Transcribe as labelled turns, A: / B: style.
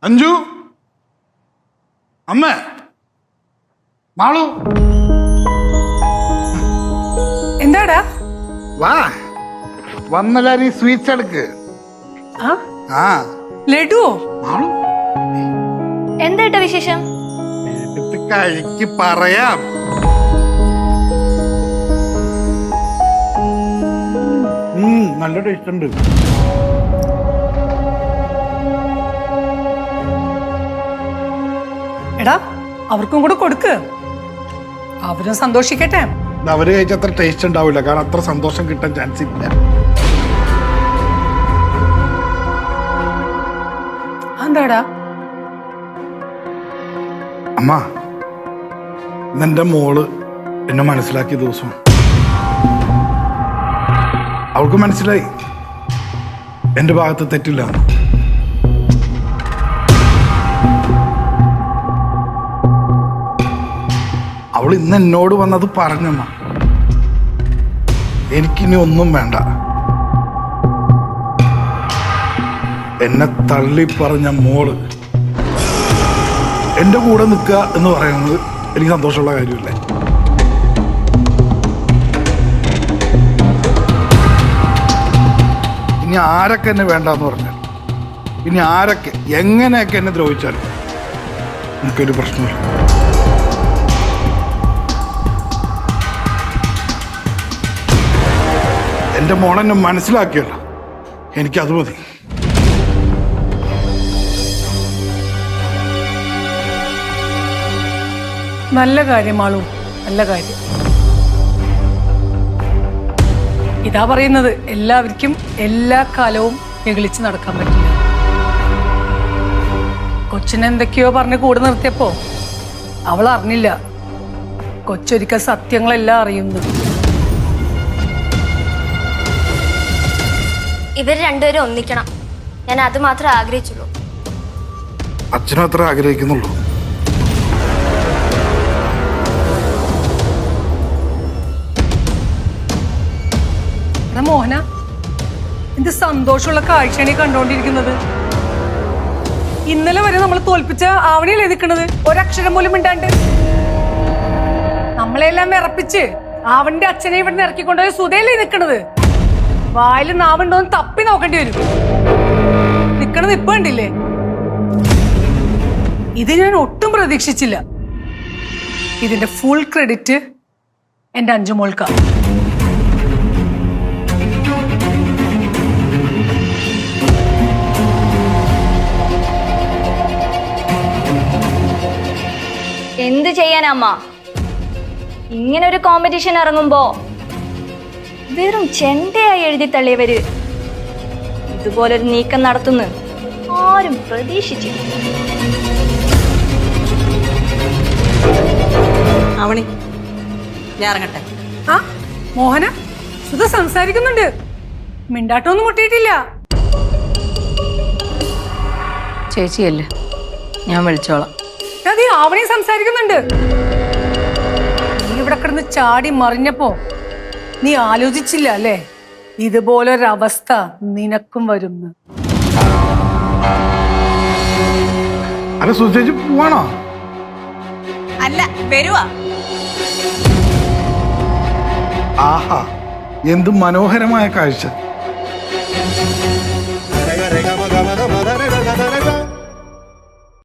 A: അഞ്ജു, അമ്മ, മാളു,
B: എന്താടാ?
A: വാ വന്നെല്ലാരും സ്വീറ്റ്സ് എടുക്ക്. ആ
B: ലഡു
A: മാളു
C: എന്താ വിശേഷം?
A: എടുത്ത് കഴിക്ക് പറയാം. നല്ല ടേസ്റ്റ് ഉണ്ട്.
B: എടാ അവർക്കും കൂടെ കൊടുക്ക്, അവരും സന്തോഷിക്കട്ടെ.
A: അവര് കഴിച്ച അത്ര ടേസ്റ്റ് ഉണ്ടാവില്ല, കാരണം അത്ര സന്തോഷം കിട്ടാൻ ചാൻസ് ഇല്ല.
B: എന്താടാ?
A: അമ്മ, ഇന്നെന്റെ മോള് എന്നെ മനസ്സിലാക്കിയ ദിവസമാണ്. അവൾക്ക് മനസ്സിലായി എന്റെ ഭാഗത്ത് തെറ്റില്ല. അവൾ ഇന്ന് എന്നോട് വന്നത് പറഞ്ഞമ്മ, എനിക്കിനി ഒന്നും വേണ്ട. എന്നെ തള്ളി പറഞ്ഞ മോള് എന്റെ കൂടെ നിൽക്കുക എന്ന് പറയുന്നത് എനിക്ക് സന്തോഷമുള്ള കാര്യമല്ലേ. ഇനി ആരൊക്കെ എന്നെ വേണ്ടെന്ന് പറഞ്ഞാൽ, ഇനി ആരൊക്കെ എങ്ങനെയൊക്കെ എന്നെ ദ്രോഹിച്ചാലും എനിക്കൊരു പ്രശ്നമില്ല. എന്റെ മോളെന്നെ മനസ്സിലാക്കിയല്ലോ, എനിക്കത് മതി.
B: നല്ല കാര്യം മാളു, നല്ല കാര്യം. ഇതാ പറയുന്നത്, എല്ലാവർക്കും എല്ലാ കാലവും നിഗളിച്ച് നടക്കാൻ പറ്റില്ല. കൊച്ചിനെ എന്തൊക്കെയോ പറഞ്ഞ് കൂടെ നിർത്തിയപ്പോ അവൾ അറിഞ്ഞില്ല കൊച്ചൊരിക്കൽ സത്യങ്ങളെല്ലാം അറിയുന്നു.
C: ഇവർ രണ്ടുപേരും ഒന്നിക്കണം, ഞാൻ അത് മാത്രമേ ആഗ്രഹിച്ചുള്ളൂ.
A: അച്ഛനും അത്ര ആഗ്രഹിക്കുന്നുള്ളൂ.
B: മോഹന, എന്ത് സന്തോഷമുള്ള കാഴ്ചയാണ് ഈ കണ്ടോണ്ടിരിക്കുന്നത്. ഇന്നലെ വരെ നമ്മൾ തോൽപ്പിച്ച ആവണിയല്ലേ നിൽക്കുന്നത്, ഒരക്ഷരം പോലും മിണ്ടാണ്ട്. നമ്മളെല്ലാം വിറപ്പിച്ച് ആവണിന്റെ അച്ഛനെ ഇവിടെ ഇറക്കിക്കൊണ്ടുപോയ സുധയല്ലേ നിൽക്കണത്. വായിൽ നാവുണ്ടോന്ന് തപ്പി നോക്കേണ്ടി വരും. നിക്കണത് ഇപ്പൊ കണ്ടില്ലേ? ഇത് ഞാൻ ഒട്ടും പ്രതീക്ഷിച്ചില്ല. ഇതിന്റെ ഫുൾ ക്രെഡിറ്റ് എന്റെ അഞ്ജുമോൾക്കാ.
C: എന്ത് ചെയ്യാനമ്മ, ഇങ്ങനെ ഒരു കോമ്പറ്റീഷൻ ഇറങ്ങുമ്പോ വെറും ചെണ്ടയായി എഴുതി തള്ളിയവര് ഇതുപോലൊരു നീക്കം നടത്തുന്നു ആരും പ്രതീക്ഷിച്ചില്ല.
D: അവണി, ഞാൻ ഇറങ്ങട്ടെ.
B: ആ മോഹന, സുധ സംസാരിക്കുന്നുണ്ട്, മിണ്ടാട്ടൊന്നും മുട്ടിയിട്ടില്ല.
D: ചേച്ചിയല്ലേ, ഞാൻ വിളിച്ചോളാം.
B: അതെ, ആവണി സംസാരിക്കുന്നുണ്ട്. നീ ഇവിടെ കിടന്ന് ചാടി മറിഞ്ഞപ്പോ നീ ആലോചിച്ചില്ല അല്ലേ ഇതുപോലൊരവസ്ഥ നിനക്കും വരുന്നു.
A: അല്ല സുചേച്ചി പോവാണോ?
D: അല്ല, വരുവാ.
A: ആഹാ, എന്ത് മനോഹരമായ കാഴ്ച.